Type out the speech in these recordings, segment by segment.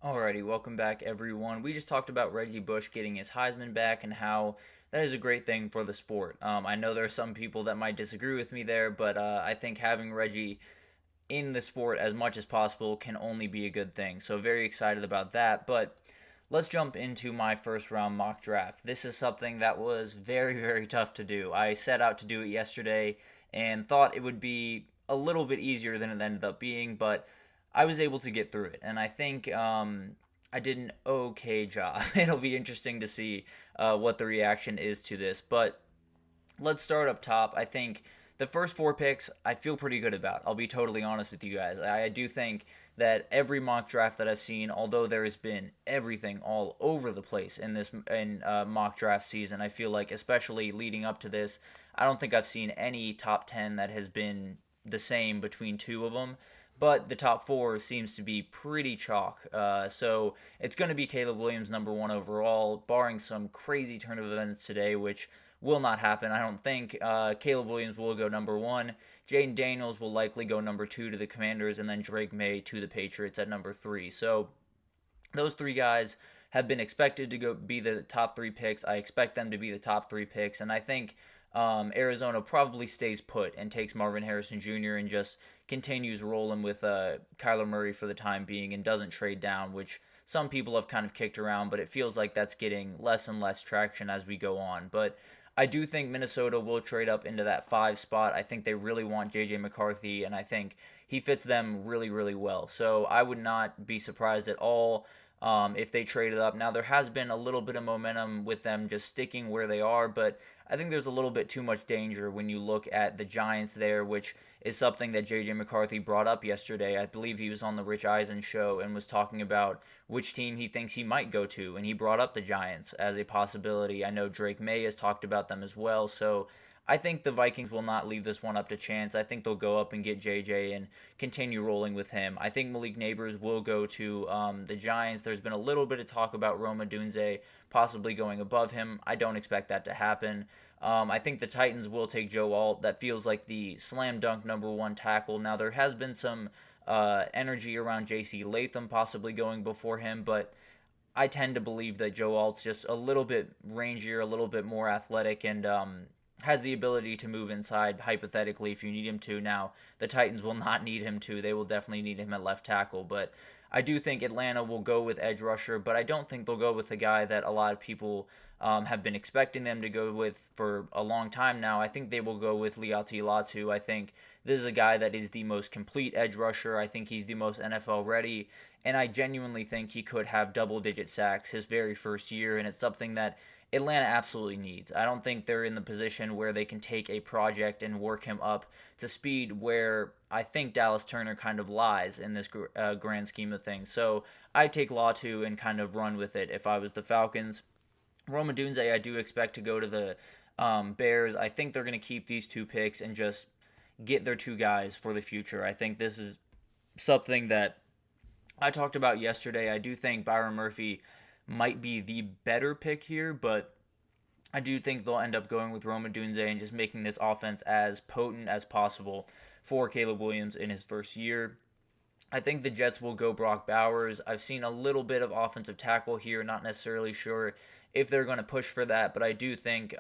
Alrighty, welcome back everyone. We just talked about Reggie Bush getting his Heisman back and how that is a great thing for the sport. I know there are some people that might disagree with me there, but I think having Reggie in the sport as much as possible can only be a good thing. So very excited about that. But let's jump into my first round mock draft. This is something that was very tough to do. I set out to do it yesterday and thought it would be a little bit easier than it ended up being, but I was able to get through it, and I think I did an okay job. It'll be interesting to see what the reaction is to this, but let's start up top. I think the first four picks I feel pretty good about. I'll be totally honest with you guys. I do think that every mock draft that I've seen, although there has been everything all over the place in this mock draft season, I feel like especially leading up to this, I don't think I've seen any top 10 that has been the same between two of them. But the top four seems to be pretty chalk. So it's going to be Caleb Williams number one overall, barring some crazy turn of events today, which will not happen, I don't think. Caleb Williams will go number one. Jaden Daniels will likely go number two to the Commanders, and then Drake May to the Patriots at number three. So those three guys have been expected to go be the top three picks. I expect them to be the top three picks, and I think Arizona probably stays put and takes Marvin Harrison Jr. and just continues rolling with Kyler Murray for the time being and doesn't trade down, which some people have kind of kicked around, but it feels like that's getting less and less traction as we go on. But I do think Minnesota will trade up into that five spot. I think they really want J.J. McCarthy, and I think he fits them really well. So I would not be surprised at all if they traded up. Now, there has been a little bit of momentum with them just sticking where they are, but I think there's a little bit too much danger when you look at the Giants there, which is something that J.J. McCarthy brought up yesterday. I believe he was on the Rich Eisen show and was talking about which team he thinks he might go to, and he brought up the Giants as a possibility. I know Drake May has talked about them as well, so I think the Vikings will not leave this one up to chance. I think they'll go up and get JJ and continue rolling with him. I think Malik Neighbors will go to the Giants. There's been a little bit of talk about Rome Odunze possibly going above him. I don't expect that to happen. I think the Titans will take Joe Alt. That feels like the slam dunk number one tackle. Now, there has been some energy around J.C. Latham possibly going before him, but I tend to believe that Joe Alt's just a little bit rangier, a little bit more athletic, and has the ability to move inside, hypothetically, if you need him to. Now, the Titans will not need him to. They will definitely need him at left tackle, but I do think Atlanta will go with edge rusher, but I don't think they'll go with the guy that a lot of people have been expecting them to go with for a long time now. I think they will go with Liati Latu. I think this is a guy that is the most complete edge rusher. I think he's the most NFL ready, and I genuinely think he could have double-digit sacks his very first year, and it's something that Atlanta absolutely needs. I don't think they're in the position where they can take a project and work him up to speed where I think Dallas Turner kind of lies in this grand scheme of things. So I take Latu and kind of run with it if I was the Falcons. Rome Odunze, I do expect to go to the Bears. I think they're going to keep these two picks and just get their two guys for the future. I think this is something that I talked about yesterday. I do think Byron Murphy might be the better pick here, but I do think they'll end up going with Rome Odunze and just making this offense as potent as possible for Caleb Williams in his first year. I think the Jets will go Brock Bowers. I've seen a little bit of offensive tackle here, not necessarily sure if they're going to push for that, but I do think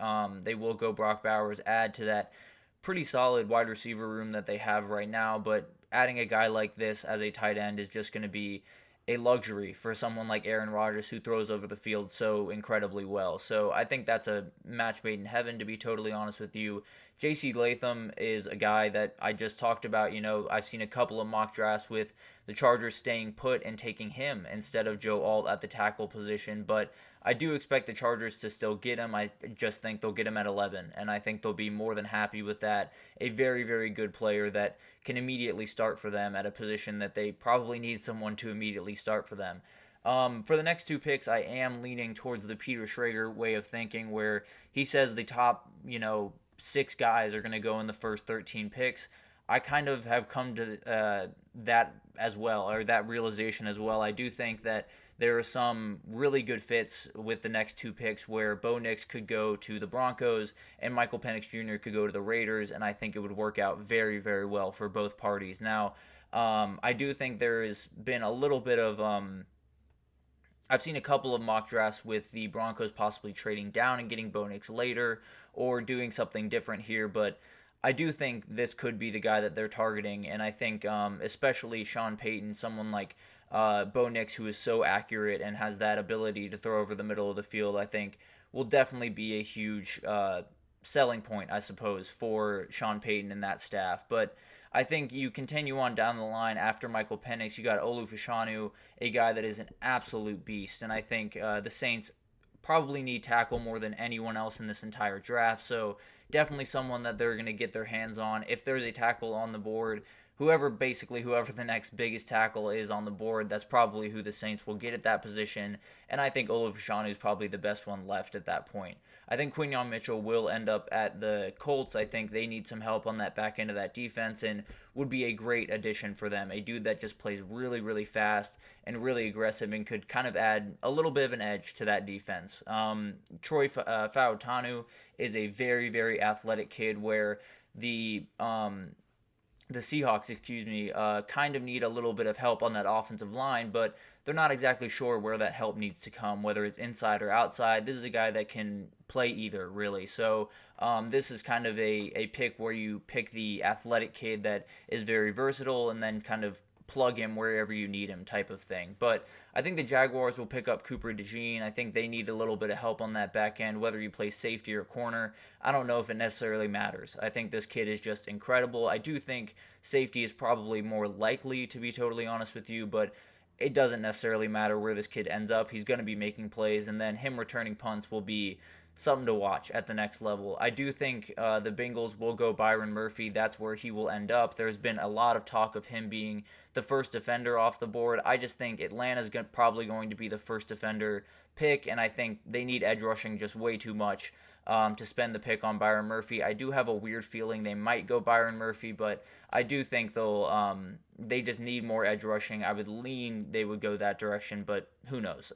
they will go Brock Bowers, add to that pretty solid wide receiver room that they have right now, but adding a guy like this as a tight end is just going to be a luxury for someone like Aaron Rodgers who throws over the field so incredibly well. So I think that's a match made in heaven, to be totally honest with you. J.C. Latham is a guy that I just talked about. You know, I've seen a couple of mock drafts with the Chargers staying put and taking him instead of Joe Alt at the tackle position, but I do expect the Chargers to still get him. I just think they'll get him at 11, and I think they'll be more than happy with that. A very good player that can immediately start for them at a position that they probably need someone to immediately start for them. For the next two picks, I am leaning towards the Peter Schrager way of thinking, where he says the top, six guys are going to go in the first 13 picks. I kind of have come to that as well, or that realization as well. I do think that there are some really good fits with the next two picks where Bo Nix could go to the Broncos and Michael Penix Jr. could go to the Raiders, and I think it would work out very well for both parties. Now, I do think there has been a little bit of I've seen a couple of mock drafts with the Broncos possibly trading down and getting Bo Nix later or doing something different here, but I do think this could be the guy that they're targeting, and I think especially Sean Payton, someone like Bo Nix, who is so accurate and has that ability to throw over the middle of the field, I think will definitely be a huge selling point, I suppose, for Sean Payton and that staff. But I think you continue on down the line after Michael Penix, you got Olu Fashanu, a guy that is an absolute beast, and I think the Saints probably need tackle more than anyone else in this entire draft. So definitely someone that they're going to get their hands on. If there's a tackle on the board, whoever the next biggest tackle is on the board, that's probably who the Saints will get at that position. And I think Olu Fashanu is probably the best one left at that point. I think Quinyon Mitchell will end up at the Colts. I think they need some help on that back end of that defense and would be a great addition for them. A dude that just plays really, really fast and really aggressive and could kind of add a little bit of an edge to that defense. Troy Fautanu is a very, very athletic kid where the Seahawks, kind of need a little bit of help on that offensive line, but they're not exactly sure where that help needs to come, whether it's inside or outside. This is a guy that can play either, really. So this is kind of a pick where you pick the athletic kid that is very versatile and then kind of plug him wherever you need him type of thing. But I think the Jaguars will pick up Cooper DeJean. I think they need a little bit of help on that back end, whether you play safety or corner. I don't know if it necessarily matters. I think this kid is just incredible. I do think safety is probably more likely, to be totally honest with you, but it doesn't necessarily matter where this kid ends up. He's going to be making plays, and then him returning punts will be something to watch at the next level. I do think the Bengals will go Byron Murphy. That's where he will end up. There's been a lot of talk of him being the first defender off the board. I just think Atlanta's probably going to be the first defender pick, and I think they need edge rushing just way too much to spend the pick on Byron Murphy. I do have a weird feeling they might go Byron Murphy, but I do think they just need more edge rushing. I would lean they would go that direction, but who knows?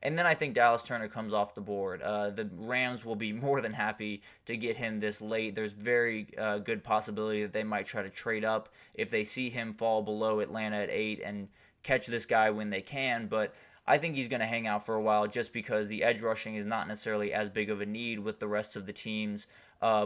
And then I think Dallas Turner comes off the board. The Rams will be more than happy to get him this late. There's very good possibility that they might try to trade up if they see him fall below Atlanta at 8 and catch this guy when they can. But I think he's going to hang out for a while just because the edge rushing is not necessarily as big of a need with the rest of the teams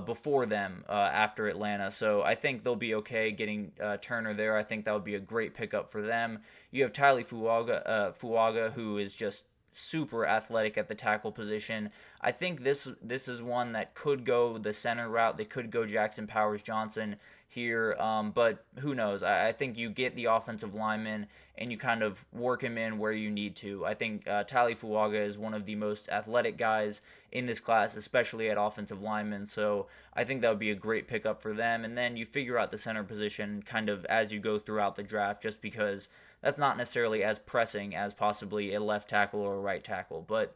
before them after Atlanta. So I think they'll be okay getting Turner there. I think that would be a great pickup for them. You have Tyler Fuaga, who is just super athletic at the tackle position. I think this is one that could go the center route. They could go Jackson Powers Johnson here, but who knows? I think you get the offensive lineman and you kind of work him in where you need to. I think Tali Fuaga is one of the most athletic guys in this class, especially at offensive lineman, so I think that would be a great pickup for them. And then you figure out the center position kind of as you go throughout the draft, just because that's not necessarily as pressing as possibly a left tackle or a right tackle. But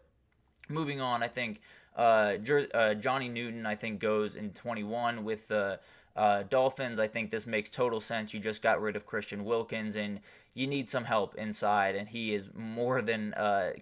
moving on, I think Johnny Newton, I think, goes in 21 with the Dolphins. I think this makes total sense. You just got rid of Christian Wilkins, and you need some help inside, and he is more than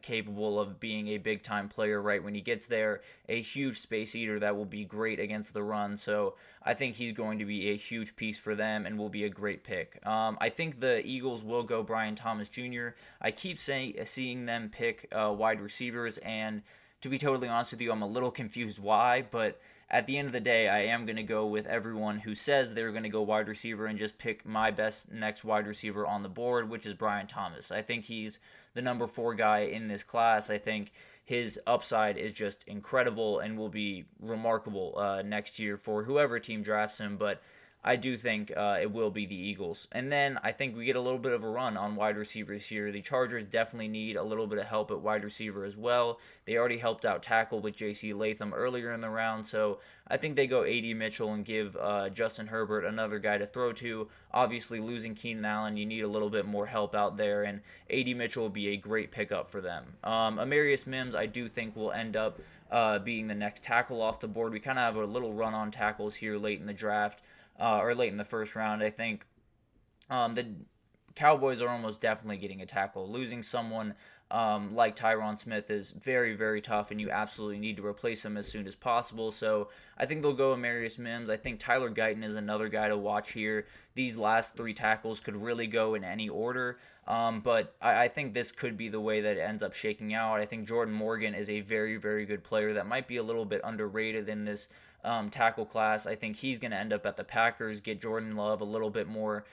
capable of being a big-time player right when he gets there. A huge space eater that will be great against the run, so I think he's going to be a huge piece for them and will be a great pick. I think the Eagles will go Brian Thomas Jr. I keep seeing them pick wide receivers, and to be totally honest with you, I'm a little confused why, but at the end of the day, I am going to go with everyone who says they're going to go wide receiver and just pick my best next wide receiver on the board, which is Brian Thomas. I think he's the number 4 guy in this class. I think his upside is just incredible and will be remarkable next year for whoever team drafts him, but I do think it will be the Eagles. And then I think we get a little bit of a run on wide receivers here. The Chargers definitely need a little bit of help at wide receiver as well. They already helped out tackle with J.C. Latham earlier in the round, so I think they go A.D. Mitchell and give Justin Herbert another guy to throw to. Obviously, losing Keenan Allen, you need a little bit more help out there, and A.D. Mitchell will be a great pickup for them. Amarius Mims, I do think, will end up being the next tackle off the board. We kind of have a little run on tackles here late in the draft. Or late in the first round. I think the Cowboys are almost definitely getting a tackle. Losing someone like Tyron Smith is very, very tough, and you absolutely need to replace him as soon as possible. So I think they'll go Amarius Mims. I think Tyler Guyton is another guy to watch here. These last 3 tackles could really go in any order. But I think this could be the way that it ends up shaking out. I think Jordan Morgan is a very, very good player that might be a little bit underrated in this tackle class. I think he's going to end up at the Packers, get Jordan Love a little bit more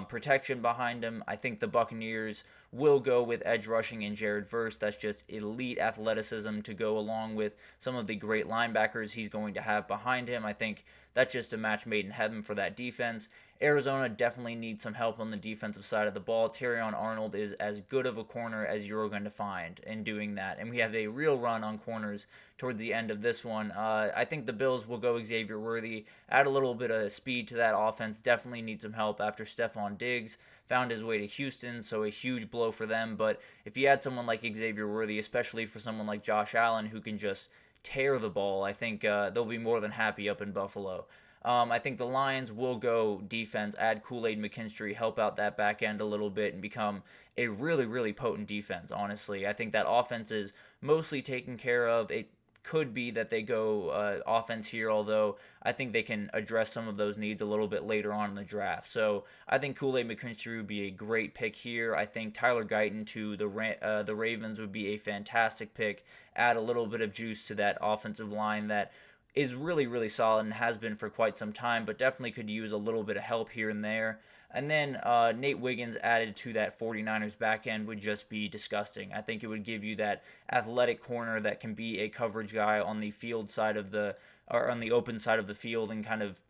protection behind him. I think the Buccaneers will go with edge rushing and Jared Verse. That's just elite athleticism to go along with some of the great linebackers he's going to have behind him. I think that's just a match made in heaven for that defense. Arizona definitely needs some help on the defensive side of the ball. Terrion Arnold is as good of a corner as you're going to find in doing that. And we have a real run on corners towards the end of this one. I think the Bills will go Xavier Worthy, add a little bit of speed to that offense. Definitely need some help after Stephon Diggs found his way to Houston, so a huge blow for them. But if you add someone like Xavier Worthy, especially for someone like Josh Allen who can just tear the ball, I think they'll be more than happy up in Buffalo. I think the Lions will go defense, add Kool-Aid McKinstry, help out that back end a little bit, and become a really, really potent defense, honestly. I think that offense is mostly taken care of. It could be that they go offense here, although I think they can address some of those needs a little bit later on in the draft. So I think Kool-Aid McKinstry would be a great pick here. I think Tyler Guyton to the Ravens would be a fantastic pick. Add a little bit of juice to that offensive line that is really, really solid and has been for quite some time, but definitely could use a little bit of help here and there. And then Nate Wiggins added to that 49ers back end would just be disgusting. I think it would give you that athletic corner that can be a coverage guy on the field side of or on the open side of the field, and kind of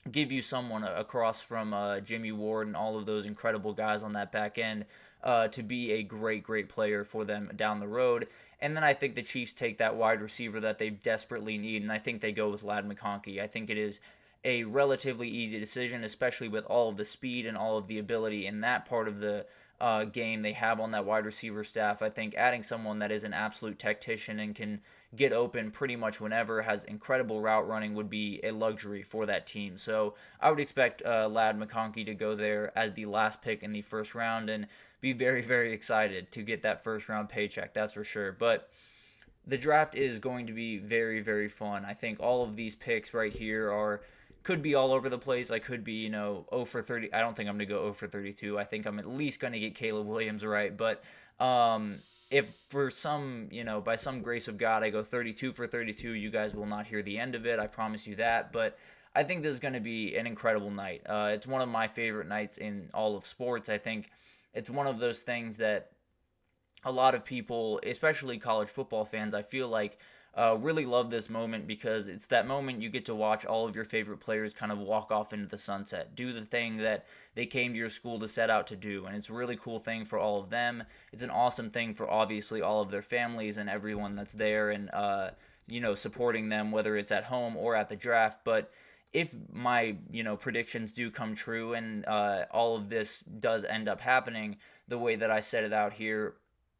give you someone across from Jimmy Ward and all of those incredible guys on that back end to be a great, great player for them down the road. And then I think the Chiefs take that wide receiver that they desperately need, and I think they go with Ladd McConkey. I think it is a relatively easy decision, especially with all of the speed and all of the ability in that part of the game they have on that wide receiver staff. I think adding someone that is an absolute tactician and can get open pretty much whenever, has incredible route running, would be a luxury for that team. So I would expect Ladd McConkey to go there as the last pick in the first round, and be very, very excited to get that first round paycheck, that's for sure. But the draft is going to be very, very fun. I think all of these picks right here could be all over the place. I could be, 0 for 30. I don't think I'm going to go 0 for 32. I think I'm at least going to get Caleb Williams right. But if for some, by some grace of God, I go 32 for 32, you guys will not hear the end of it. I promise you that. But I think this is going to be an incredible night. It's one of my favorite nights in all of sports. I think it's one of those things that a lot of people, especially college football fans, I feel like really love this moment, because it's that moment you get to watch all of your favorite players kind of walk off into the sunset, do the thing that they came to your school to set out to do, and it's a really cool thing for all of them. It's an awesome thing for obviously all of their families and everyone that's there and supporting them, whether it's at home or at the draft. But if my predictions do come true and all of this does end up happening the way that I set it out here,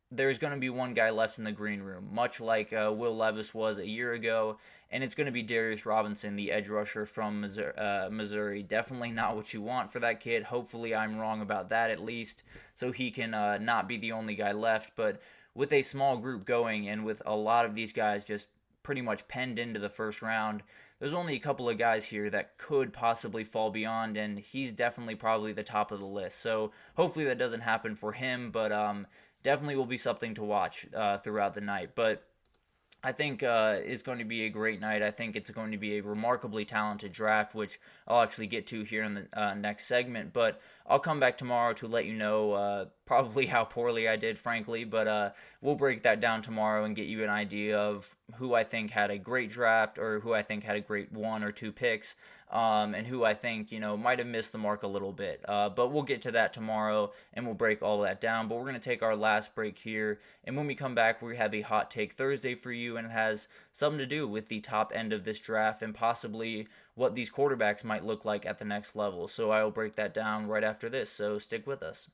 there's going to be one guy left in the green room, much like Will Levis was a year ago, and it's going to be Darius Robinson, the edge rusher from Missouri. Definitely not what you want for that kid. Hopefully I'm wrong about that at least, so he can not be the only guy left. But with a small group going, and with a lot of these guys just pretty much penned into the first round, there's only a couple of guys here that could possibly fall beyond, and he's definitely probably the top of the list. So hopefully that doesn't happen for him, but definitely will be something to watch throughout the night. But I think it's going to be a great night. I think it's going to be a remarkably talented draft, which I'll actually get to here in the next segment. But I'll come back tomorrow to let you know probably how poorly I did, frankly. But we'll break that down tomorrow and get you an idea of who I think had a great draft, or who I think had a great 1 or 2 picks, and who I think, might have missed the mark a little bit. But we'll get to that tomorrow, and we'll break all that down. But we're going to take our last break here, and when we come back, we have a Hot Take Thursday for you, and it has something to do with the top end of this draft and possibly what these quarterbacks might look like at the next level. So I will break that down right after this, so stick with us.